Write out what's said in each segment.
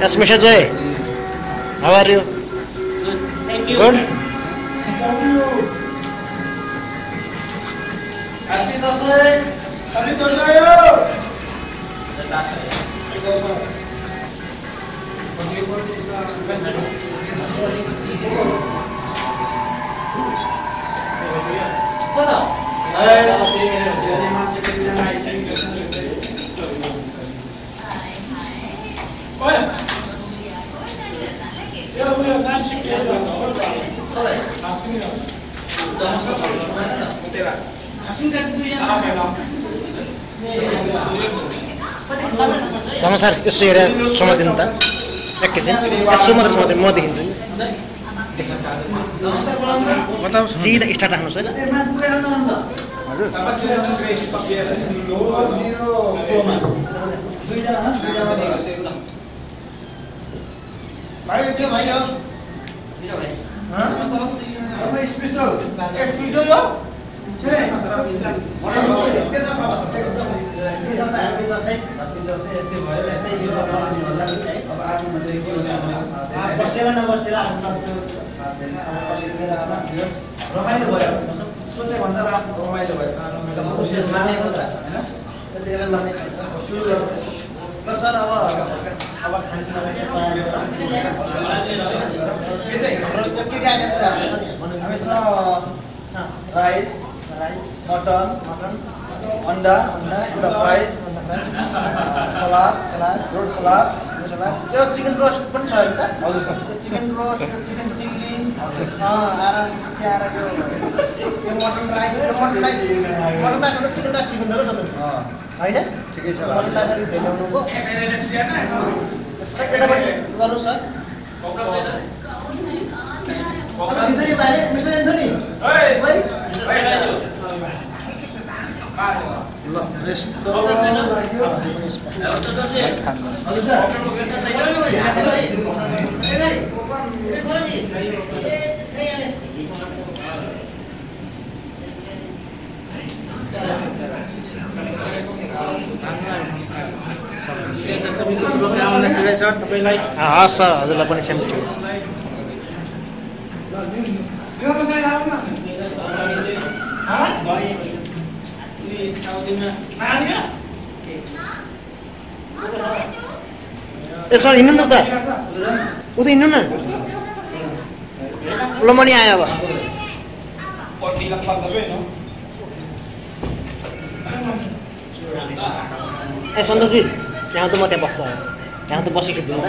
Yes, Mr. Joy. How are you? Good. Thank you. Good. Thank you. Happy Dasai. Happy Dasai. नमस्कार यसो हेरेर समातिनु त एकैछिन यसो मात्र समातिनु म देखिन्छु नि सिधा स्टार्ट राख्नुहोस् है हजुर स्पेशल रमाइलो भयो सोचे भन्दा रमाइलो भयो र सर अब राइस मटन अंडा एउटा फ्राई सलाद रोड सलाद यो चिकन रोस्ट पनि छ एउटा हजुर sir chicken roast chicken chilli आएर यो मटन राइस भन्दा चिकन राइस चिकन दरो छ हैन ठिकै छ मटन राइस अलि धेरै ल्याउनुको यतापट्टि गर्नु सर खिचडी बारे मिस्टर एन्थनी ल यस्तो लाग्यो हस् सर हजुरलाई पनि सेम थियो यसो हिँड्नु नि त उता हिँड्नु न ल म नि आयो अब ए सन्तोषजी यहाँ त म त्यहाँ बस्छु यहाँ त बसेको दिनु त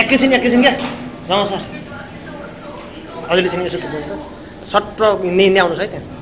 एकैछिन क्या जाउँ सर हजुरले चाहिँ यसो खिच्नु त सट्ट हिँड्ने आउनुहोस् है त्यहाँ